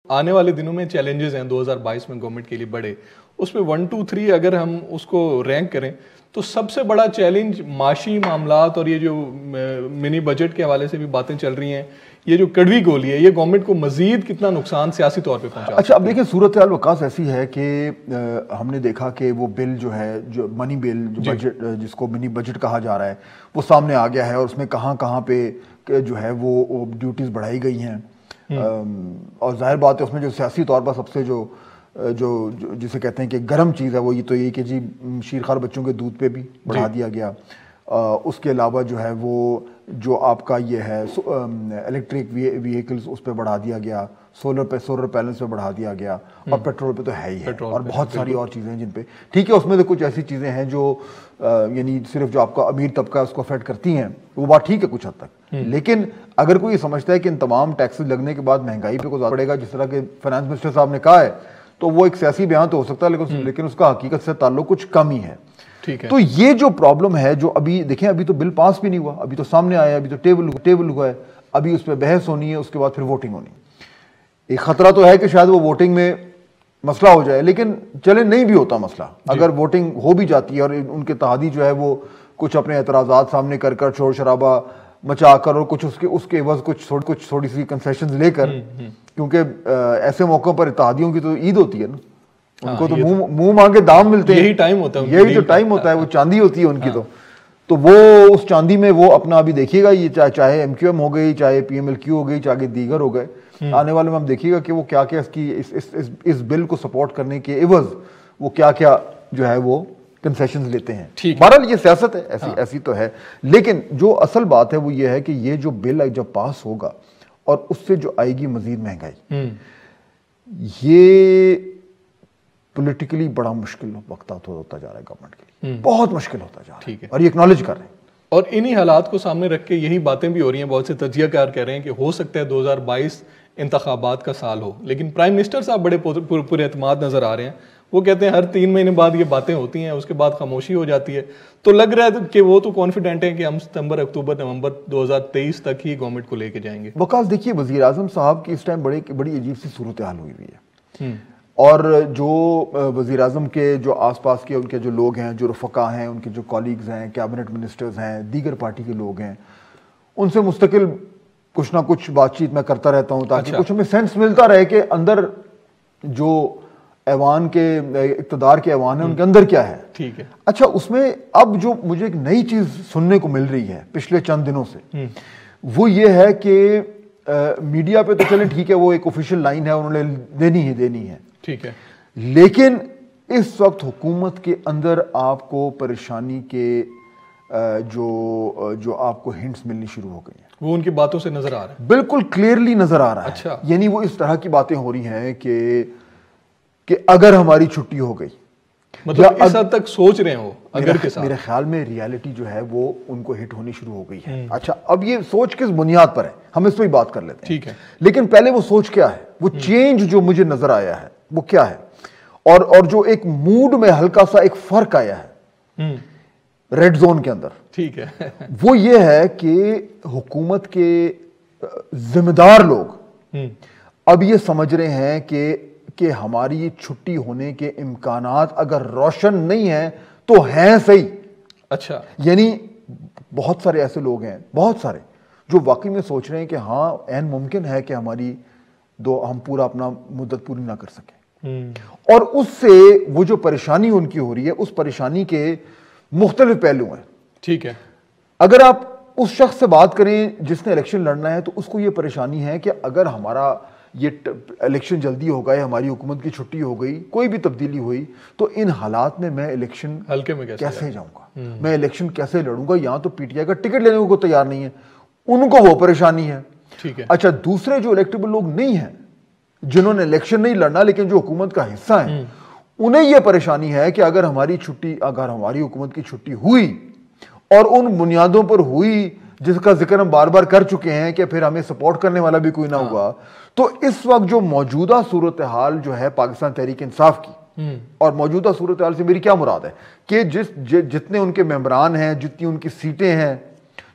آنے والے دنوں میں چیلنجز ہیں 2022 میں گورنمنٹ کے لیے بڑے, اس میں 1 2 3 اگر ہم اس کو رینک کریں تو سب سے بڑا چیلنج معاشی معاملات اور یہ جو منی بجٹ کے حوالے سے بھی باتیں چل رہی ہیں, یہ جو کڑوی گولی ہے یہ گورنمنٹ کو مزید کتنا نقصان سیاسی طور پہ پہنچا. اچھا اب دیکھیں صورتحال وقاص ایسی ہے کہ ہم نے دیکھا کہ وہ بل جو ہے جو منی بل جو بجٹ جس کو منی بجٹ کہا جا رہا ہے وہ سامنے آ گیا ہے, اور اس میں کہاں کہاں پہ جو ہے وہ ڈیوٹیز بڑھائی گئی ہیں, اور ظاہر بات ہے اس میں جو سیاسی طور پر سب سے جو جسے کہتے ہیں کہ گرم چیز ہے وہ یہ تو یہ کہ جی شیرخوار بچوں کے دودھ پہ بھی بڑھا دیا گیا. اس کے علاوہ جو ہے وہ جو آپ کا یہ ہے الیکٹرک ویہیکلز اس پہ بڑھا دیا گیا, سولر پینلز پہ بڑھا دیا گیا, اور پیٹرول پہ تو ہے ہی ہے, اور بہت ساری اور چیزیں ہیں جن پہ ٹھیک ہے. اس میں تو کچھ ایسی چیزیں ہیں جو یعنی صرف جو آپ کا امیر طبقہ اس کو افیکٹ کرتی ہیں, وہ بات ٹھیک ہے کچھ حد تک, لیکن اگر کوئی یہ سمجھتا ہے کہ ان تمام ٹیکسز لگنے کے بعد مہنگائی پہ کوئی زیادہ پڑے گا جس طرح کے فائنانس منسٹر صاحب نے کہا ہے, تو وہ ایک سیاسی بیان تو ہو سکتا ہے لیکن اس کا حقیقت سے تعلق کچھ کم ہی ہے. تو یہ جو پرابلم ہے جو ابھی دیکھیں ابھی تو بل پاس بھی نہیں ہوا, ابھی تو سامنے آیا, ابھی تو ٹیبل ہوا ہے, ابھی اس پہ بحث ہونی ہے, اس کے بعد پھر ووٹنگ ہونی. ایک خطرہ تو ہے کہ شاید وہ ووٹنگ میں مسئلہ ہو جائے, لیکن چلے نہیں بھی ہوتا مسئلہ, اگر ووٹنگ ہو بھی جاتی ہے اور ان کے اتحادی جو ہے وہ کچھ اپنے اعتراضات سامنے کر کر شور شرابہ مچا کر اور کچھ اس کے عوض کچھ تھوڑی سی کنسیشنز لے کر, کیونکہ ایسے موقعوں پر اتحادیوں کی تو عید ہوتی ہے نا, ان کو تو منہ مانگے دام ملتے ہیں, یہی ٹائم ہوتا ہے, یہی تو ٹائم ہوتا ہے, وہ چاندی ہوتی ہے ان کی. تو وہ اس چاندی میں وہ اپنا ابھی دیکھیے گا, یہ چاہے ایم کیو ایم ہو گئی, چاہے پی ایم ایل کیو ہو گئی, چاہے دیگر ہو گئے, آنے والے میں ہم دیکھیے گا کہ وہ کیا کیا اس بل کو سپورٹ کرنے کے عوض وہ کیا کیا جو ہے وہ کنسیشنز لیتے ہیں. بہرحال یہ سیاست ہے, ایسی تو ہے, لیکن جو اصل بات ہے وہ یہ ہے کہ یہ جو بل جب پاس ہوگا اور اس سے جو آئے گی مزید مہنگائی, یہ پولیٹیکلی بڑا مشکل وقت ہوتا جا رہا ہے گورنمنٹ کے لیے, بہت مشکل ہوتا جا رہا ہے, اور یہ اکنالج کر رہے ہیں. اور انہی حالات کو سامنے رکھ کے یہی باتیں بھی ہو رہی ہیں, بہت سے تجزیہ کار کہہ رہے ہیں کہ ہو سکتا ہے 2022 انتخابات کا سال ہو, لیکن پرائم منسٹر صاحب بڑے پر اعتماد نظر آ رہے ہیں. وہ کہتے ہیں ہر 3 مہینے بعد یہ باتیں ہوتی ہیں, اس کے بعد خاموشی ہو جاتی ہے. تو لگ رہا ہے کہ وہ تو کانفیڈنٹ ہیں کہ ہم ستمبر اکتوبر نومبر 2023 تک ہی گورنمنٹ کو لے کے جائیں گے. وقاص دیکھیے وزیر اعظم صاحب کی اس ٹائم بڑی عجیب سی صورتحال ہوئی ہے, اور جو وزیر اعظم کے جو آس پاس کے ان کے جو لوگ ہیں, جو رفقا ہیں, ان کے جو کالیگز ہیں, کیبنٹ منسٹرز ہیں, دیگر پارٹی کے لوگ ہیں, ان سے مستقل کچھ نہ کچھ بات چیت میں کرتا رہتا ہوں تاکہ کچھ ہمیں سینس ملتا رہے کہ اندر جو ایوان کے اقتدار کے ایوان ہیں ان کے اندر کیا ہے. ٹھیک ہے. اچھا اس میں اب جو مجھے ایک نئی چیز سننے کو مل رہی ہے پچھلے چند دنوں سے, وہ یہ ہے کہ میڈیا پہ تو چلیں ٹھیک ہے وہ ایک آفیشیل لائن ہے, انہوں نے دینی ہے, ٹھیک ہے, لیکن اس وقت حکومت کے اندر آپ کو پریشانی کے جو آپ کو ہنٹس ملنی شروع ہو گئی ہیں, وہ ان کی باتوں سے نظر آ رہا ہے, بالکل کلیئرلی نظر آ رہا ہے. اچھا. یعنی وہ اس طرح کی باتیں ہو رہی ہیں کہ اگر ہماری چھٹی ہو گئی, مطلب اس حد تک سوچ رہے ہو اگر کے ساتھ, میرے خیال میں ریالٹی جو ہے وہ ان کو ہٹ ہونی شروع ہو گئی ہے. اچھا اب یہ سوچ کس بنیاد پر ہے ہم اس پہ ہی بات کر لیتے ہیں, ٹھیک ہے, لیکن پہلے وہ سوچ کیا ہے, وہ چینج جو مجھے نظر آیا ہے وہ کیا ہے, اور جو ایک موڈ میں ہلکا سا ایک فرق آیا ہے ریڈ زون کے اندر, ٹھیک ہے, وہ یہ ہے کہ حکومت کے ذمہ دار لوگ اب یہ سمجھ رہے ہیں کہ ہماری چھٹی ہونے کے امکانات اگر روشن نہیں ہیں تو ہیں صحیح. اچھا. یعنی بہت سارے ایسے لوگ ہیں, بہت سارے جو واقعی میں سوچ رہے ہیں کہ ہاں عین ممکن ہے کہ ہم پورا اپنا مدت پوری نہ کر سکیں, اور اس سے وہ جو پریشانی ان کی ہو رہی ہے اس پریشانی کے مختلف پہلو ہیں. ٹھیک ہے. اگر آپ اس شخص سے بات کریں جس نے الیکشن لڑنا ہے تو اس کو یہ پریشانی ہے کہ اگر ہمارا یہ الیکشن جلدی ہو گئے, ہماری حکومت کی چھٹی ہو گئی, کوئی بھی تبدیلی ہوئی, تو ان حالات میں الیکشن ہلکے میں کیسے جاؤں گا, میں الیکشن کیسے لڑوں گا, یہاں تو پی ٹی آئی کا ٹکٹ لینے کو تیار نہیں ہے, ان کو وہ پریشانی ہے. ٹھیک ہے. اچھا دوسرے جو الیکٹیبل لوگ نہیں ہیں, جنہوں نے الیکشن نہیں لڑنا لیکن جو حکومت کا حصہ ہیں, انہیں یہ پریشانی ہے کہ اگر ہماری حکومت کی چھٹی ہوئی اور ان بنیادوں پر ہوئی جس کا ذکر ہم بار بار کر چکے ہیں کہ پھر ہمیں سپورٹ کرنے والا بھی کوئی نہ ہوا, تو اس وقت جو موجودہ صورتحال جو ہے پاکستان تحریک انصاف کی, اور موجودہ صورتحال سے میری کیا مراد ہے کہ جتنے ان کے ممبران ہیں, جتنی ان کی سیٹیں ہیں,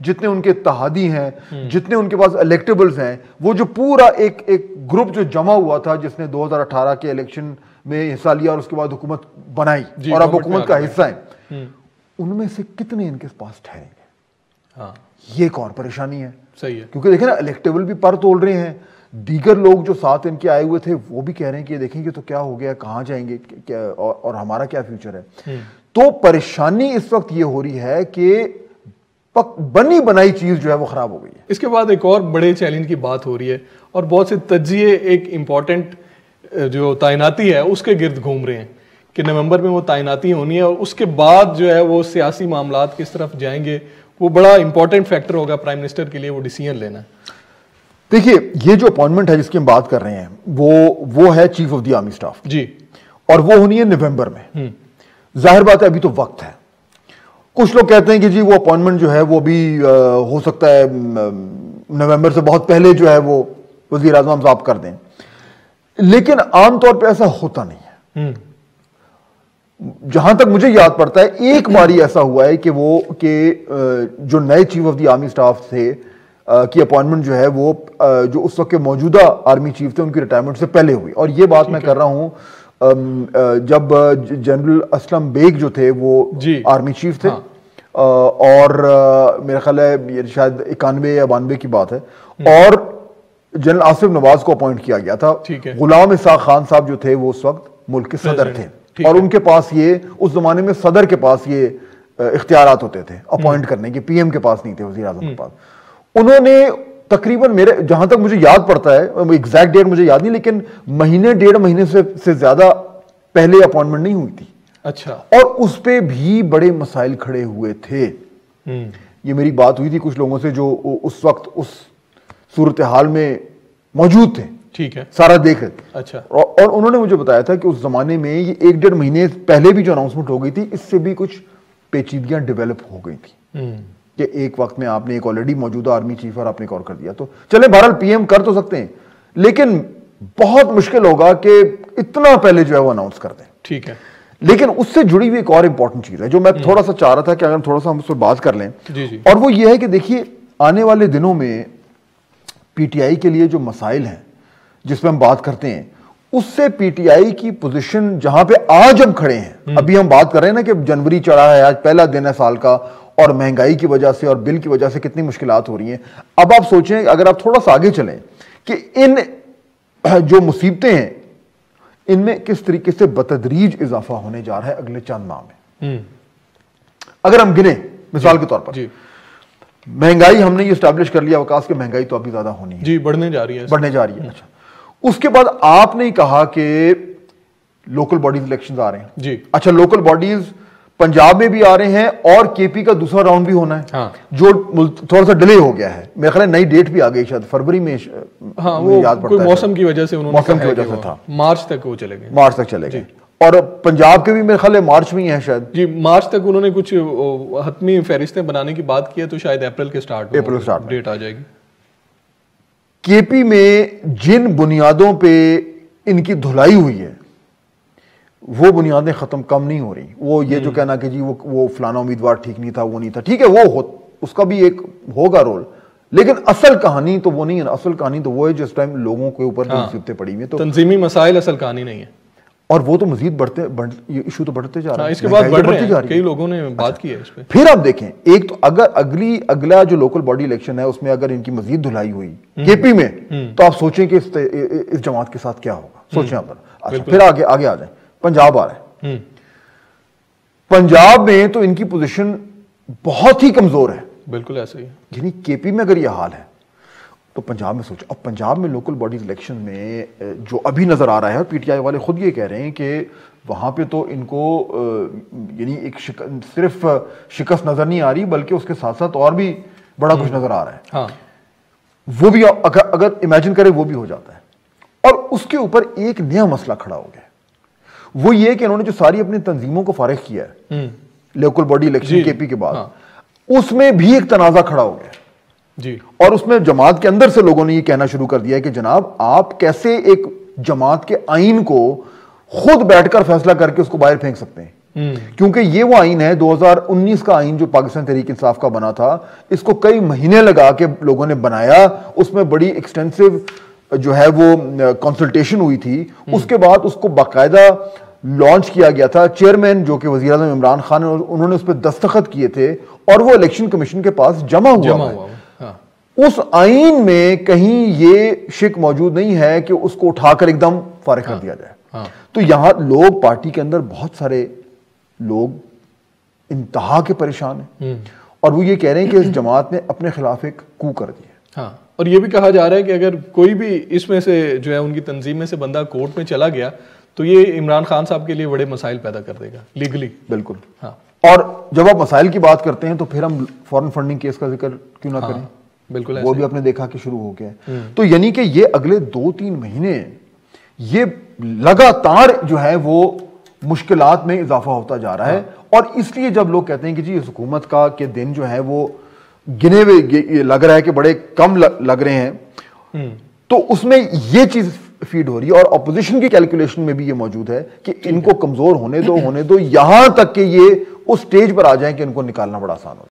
جتنے ان کے اتحادی ہیں, جتنے ان کے پاس الیکٹیبلز ہیں, وہ جو پورا ایک گروپ جو جمع ہوا تھا جس نے 2018 کے الیکشن میں حصہ لیا اور اس کے بعد حکومت بنائی اور اب حکومت کا حصہ ہیں, ان میں سے کتنے ان کے پاس ٹھہریں گے؟ یہ ایک اور پریشانی ہے. صحیح ہے, کیونکہ دیکھیں نا الیکٹیبل بھی پر تول رہے ہیں, دیگر لوگ جو ساتھ ان کے آئے ہوئے تھے وہ بھی کہہ رہے ہیں کہ دیکھیں گے تو کیا ہو گیا, کہاں جائیں گے اور ہمارا کیا فیوچر ہے. تو پریشانی اس وقت یہ ہو رہی ہے کہ بنی بنائی چیز جو ہے وہ خراب ہو گئی ہے. اس کے بعد ایک اور بڑے چیلنج کی بات ہو رہی ہے اور بہت سے تجزیے ایک امپورٹنٹ جو تعیناتی ہے اس کے گرد گھوم رہے ہیں کہ نومبر میں وہ تعیناتی ہونی ہے اور اس کے بعد جو ہے وہ سیاسی معاملات کس طرف جائیں گے, وہ بڑا امپورٹنٹ فیکٹر ہوگا پرائم منسٹر کے لیے وہ ڈیسیژن لینا. دیکھیے یہ جو اپوائنٹمنٹ ہے جس کی ہم بات کر رہے ہیں وہ ہے chief of the army staff ji, اور وہ ہونی ہے نومبر میں. ظاہر بات ہے ابھی تو وقت ہے. کچھ لوگ کہتے ہیں کہ جی وہ اپوائنٹمنٹ جو ہے وہ بھی ہو سکتا ہے نومبر سے بہت پہلے جو ہے وہ وزیر اعظم صاحب کر دیں, لیکن عام طور پہ ایسا ہوتا نہیں ہے. جہاں تک مجھے یاد پڑتا ہے ایک باری ایسا ہوا ہے کہ جو نئے chief of the army staff تھے کی اپوائنٹمنٹ جو ہے وہ جو اس وقت کے موجودہ آرمی چیف تھے ان کی ریٹائرمنٹ سے پہلے ہوئی. اور یہ بات میں کر رہا ہوں جب جنرل اسلم بیگ جو تھے وہ آرمی چیف تھے, اور میرا خیال ہے یہ شاید 91 یا 92 کی بات ہے, اور جنرل آصف نواز کو اپوائنٹ کیا گیا تھا. غلام اسحاق خان صاحب جو تھے وہ اس وقت ملک کے صدر تھے, اور ان کے پاس یہ اس زمانے میں صدر کے پاس یہ اختیارات ہوتے تھے اپوائنٹ کرنے کے, پی ایم کے پاس نہیں تھے, وزیر اعظم کے پاس. انہوں نے تقریباً میرے جہاں تک مجھے یاد پڑتا ہے, ایگزیکٹ ڈیٹ مجھے یاد نہیں, لیکن مہینے 1.5 مہینے سے زیادہ پہلے اپوائنٹمنٹ نہیں ہوئی تھی. اچھا, اور اس پہ بھی بڑے مسائل کھڑے ہوئے تھے. یہ میری بات ہوئی تھی کچھ لوگوں سے جو اس وقت اس صورتحال میں موجود تھے, ٹھیک ہے, سارا دیکھ رہے تھے. اچھا, اور انہوں نے مجھے بتایا تھا کہ اس زمانے میں یہ 1.5 مہینے پہلے بھی جو اناؤنسمنٹ ہو گئی تھی اس سے بھی کچھ پیچیدگیاں ڈیولپ ہو گئی تھی کہ ایک وقت میں آپ نے ایک آلریڈی موجودہ آرمی چیف اور آپ نے ایک اور کر دیا. تو چلیں بہرحال پی ایم کر تو سکتے ہیں, لیکن بہت مشکل ہوگا کہ اتنا پہلے جو ہے وہ اناؤنس کر دیں. ٹھیک ہے, لیکن اس سے جڑی ہوئی ایک اور امپورٹنٹ چیز ہے جو میں تھوڑا سا چاہ رہا تھا کہ اگر تھوڑا سا ہم اس پر بات کر لیں, اور وہ یہ ہے کہ دیکھیے آنے والے دنوں میں پی ٹی آئی کے لیے جو مسائل ہیں جس پہ ہم بات کرتے ہیں, اس سے پی ٹی آئی کی پوزیشن جہاں پہ آج ہم کھڑے ہیں, ابھی ہم بات کر رہے ہیں نا کہ جنوری چڑھا ہے, آج پہلا دن ہے سال کا, اور مہنگائی کی وجہ سے اور بل کی وجہ سے کتنی مشکلات ہو رہی ہیں. اب آپ سوچیں اگر آپ تھوڑا سا آگے چلیں کہ ان جو مصیبتیں ہیں ان میں کس طریقے سے بتدریج اضافہ ہونے جا رہا ہے اگلے چند ماہ میں. اگر ہم گنیں مثال کے طور پر مہنگائی ہم نے یہ اسٹیبلش کر لیا وکاس کہ مہنگائی تو ابھی زیادہ ہونی ہے, بڑھنے جا رہی ہے. اچھا, اس کے بعد آپ نے کہا کہ لوکل باڈیز الیکشنز آ رہے ہیں. اچھا, لوکل باڈیز پنجاب میں بھی آ رہے ہیں اور کے پی کا دوسرا راؤنڈ بھی ہونا ہے جو تھوڑا سا ڈیلے ہو گیا ہے. میرا خیال ہے نئی ڈیٹ بھی آ گئی شاید فروری میں, یاد پڑتا ہے موسم کی وجہ سے تھا, مارچ تک وہ چلے گئے, مارچ تک چلے گئے. اور پنجاب کے بھی میرے خیال ہے مارچ میں ہی ہے شاید. جی, مارچ تک انہوں نے کچھ حتمی فہرستیں بنانے کی بات کی ہے, تو شاید اپریل کے سٹارٹ ڈیٹ آ جائے گی. کے پی میں جن بنیادوں پہ ان کی دھلائی ہوئی ہے وہ بنیادیں ختم کم نہیں ہو رہی. وہ یہ جو کہنا کہ جی وہ فلانا امیدوار ٹھیک نہیں تھا, وہ نہیں تھا, ٹھیک ہے وہ اس کا بھی ایک ہوگا رول, لیکن اصل کہانی تو وہ نہیں ہے. اصل کہانی تو وہ ہے جس ٹائم لوگوں کے اوپر مصیبتیں پڑی ہوئی ہیں, تو تنظیمی مسائل اصل کہانی نہیں ہے, اور وہ تو مزید ایشو تو بڑھتے جا رہے ہیں. اس کے بعد بڑھ رہے ہیں, کئی لوگوں نے بات کی ہے اس پہ. پھر آپ دیکھیں ایک تو اگر اگلا جو لوکل باڈی الیکشن ہے اس میں اگر ان کی مزید دھلائی ہوئی کے پی میں, تو آپ سوچیں کہ اس جماعت کے ساتھ کیا ہوگا, سوچیں آپ. اچھا, پھر آگے آ جائیں, پنجاب آ رہا ہے. پنجاب میں تو ان کی پوزیشن بہت ہی کمزور ہے. بالکل ایسا ہی ہے. یعنی کے پی میں اگر یہ حال ہے تو پنجاب میں سوچو. اب پنجاب میں لوکل باڈیز الیکشن میں جو ابھی نظر آ رہا ہے, پی ٹی آئی والے خود یہ کہہ رہے ہیں کہ وہاں پہ تو ان کو یعنی ایک صرف شکست نظر نہیں آ رہی بلکہ اس کے ساتھ ساتھ اور بھی بڑا کچھ نظر آ رہا ہے. وہ بھی اگر امیجن کرے وہ بھی ہو جاتا ہے. اور اس کے اوپر ایک نیا مسئلہ کھڑا ہو گیا, وہ یہ کہ انہوں نے جو ساری اپنی تنظیموں کو فارغ کیا ہے لوکل باڈی الیکشن کے پی کے بعد, اس میں بھی ایک تنازع کھڑا ہو گیا. جی, اور اس میں جماعت کے اندر سے لوگوں نے یہ کہنا شروع کر دیا ہے کہ جناب آپ کیسے ایک جماعت کے آئین کو خود بیٹھ کر فیصلہ کر کے اس کو باہر پھینک سکتے ہیں, کیونکہ یہ وہ آئین ہے 2019 کا آئین جو پاکستان تحریک انصاف کا بنا تھا، اس کو کئی مہینے لگا کے لوگوں نے بنایا، اس میں بڑی ایکسٹینسو جو ہے وہ کنسلٹیشن ہوئی تھی، اس کے بعد اس کو باقاعدہ لانچ کیا گیا تھا، چیئرمین جو کہ وزیر اعظم عمران خان انہوں نے اس پہ دستخط کیے تھے اور وہ الیکشن کمیشن کے پاس جمع ہوا ہے۔ اس آئین میں کہیں یہ شک موجود نہیں ہے کہ اس کو اٹھا کر ایک دم فارغ کر دیا جائے۔ تو یہاں لوگ پارٹی کے اندر بہت سارے لوگ انتہا کے پریشان ہیں اور وہ یہ کہہ رہے ہیں کہ اس جماعت نے اپنے خلاف ایک کو کر دیا۔ اور یہ بھی کہا جا رہا ہے کہ اگر کوئی بھی اس میں سے جو ہے ان کی تنظیم میں سے بندہ کورٹ میں چلا گیا تو یہ عمران خان صاحب کے لیے بڑے مسائل پیدا کر دے گا لیگلی۔ بالکل۔ اور جب آپ مسائل کی بات کرتے ہیں تو پھر ہم فورن فنڈنگ کیس کا ذکر کیوں نہ کریں؟ بالکل، وہ بھی آپ نے دیکھا کہ شروع ہو گیا ہے۔ تو یعنی کہ یہ اگلے 2-3 مہینے یہ لگاتار جو ہے وہ مشکلات میں اضافہ ہوتا جا رہا ہے، اور اس لیے جب لوگ کہتے ہیں کہ جی اس حکومت کا کے دن جو ہے وہ گنے ہوئے لگ رہا ہے کہ بڑے کم لگ رہے ہیں، تو اس میں یہ چیز فیڈ ہو رہی ہے، اور اپوزیشن کی کیلکولیشن میں بھی یہ موجود ہے کہ ان کو کمزور ہونے دو یہاں تک کہ یہ اس سٹیج پر آ جائیں کہ ان کو نکالنا بڑا آسان ہو۔